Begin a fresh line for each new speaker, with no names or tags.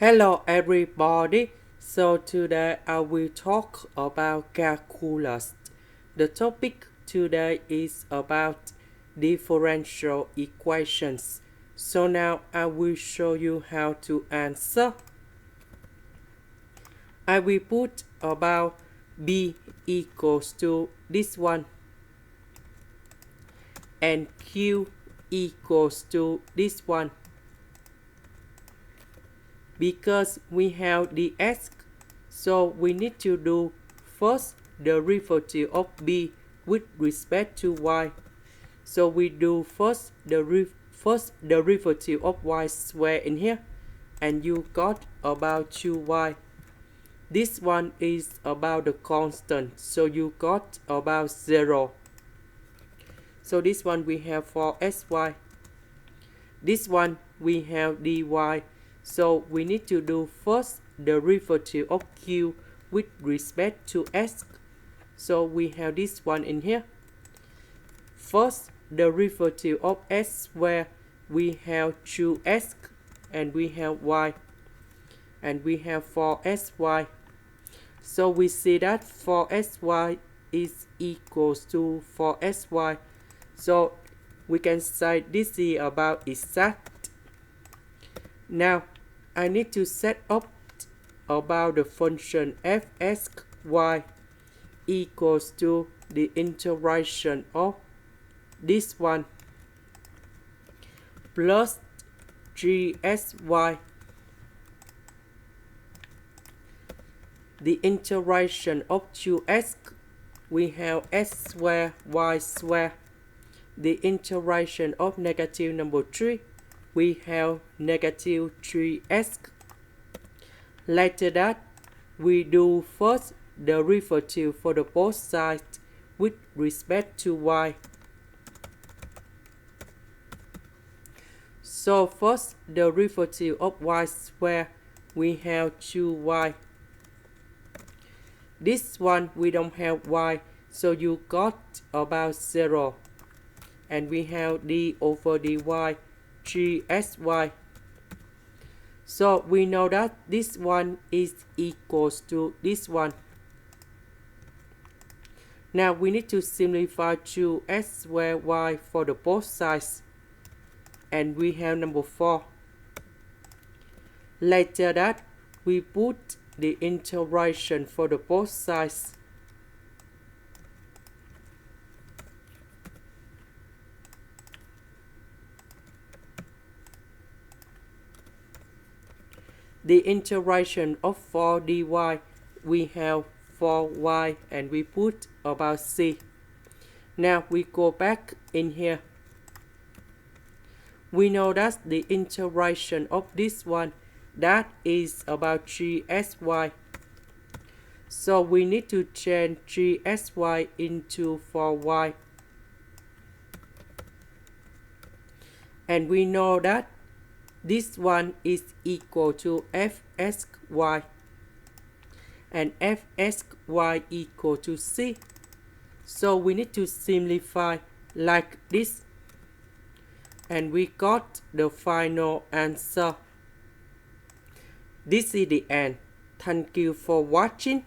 Hello everybody. So today I will talk about calculus. The topic today is about differential equations. So now I will show you how to answer. I will put about b equals to this one and q equals to this one. Because we have the x, so we need to do first derivative of b with respect to y. So we do first derivative of y squared in here, and you got about 2y. This one is about the constant, so you got about 0. So this one we have for sy. This one we have dy. So we need to do first derivative of q with respect to x. So we have this one in here. First derivative of x where we have 2x and we have y. And we have for sy. So we see that for sy is equals to for sy. So we can say this is about exact. Now I need to set up about the function fxy equals to the integration of this one plus 3sy. The integration of 2x, we have x squared y squared. The integration of negative number 3, we have negative 3x. Later that, we do first derivative for the both sides with respect to y. So first derivative of y squared, we have 2y. This one we don't have y, so you got about 0. And we have d over dy 3sy. So we know that this one is equals to this one. Now we need to simplify 2x squared y for the both sides. And we have number 4. Later that, we put the integration for the both sides. The integration of 4 dy, we have 4y and we put about c. Now we go back in here. We know that the integration of this one, that is about 3sy. So we need to change 3sy into 4y. And we know that this one is equal to fxy. And fxy equal to c. So we need to simplify like this. And we got the final answer. This is the end. Thank you for watching.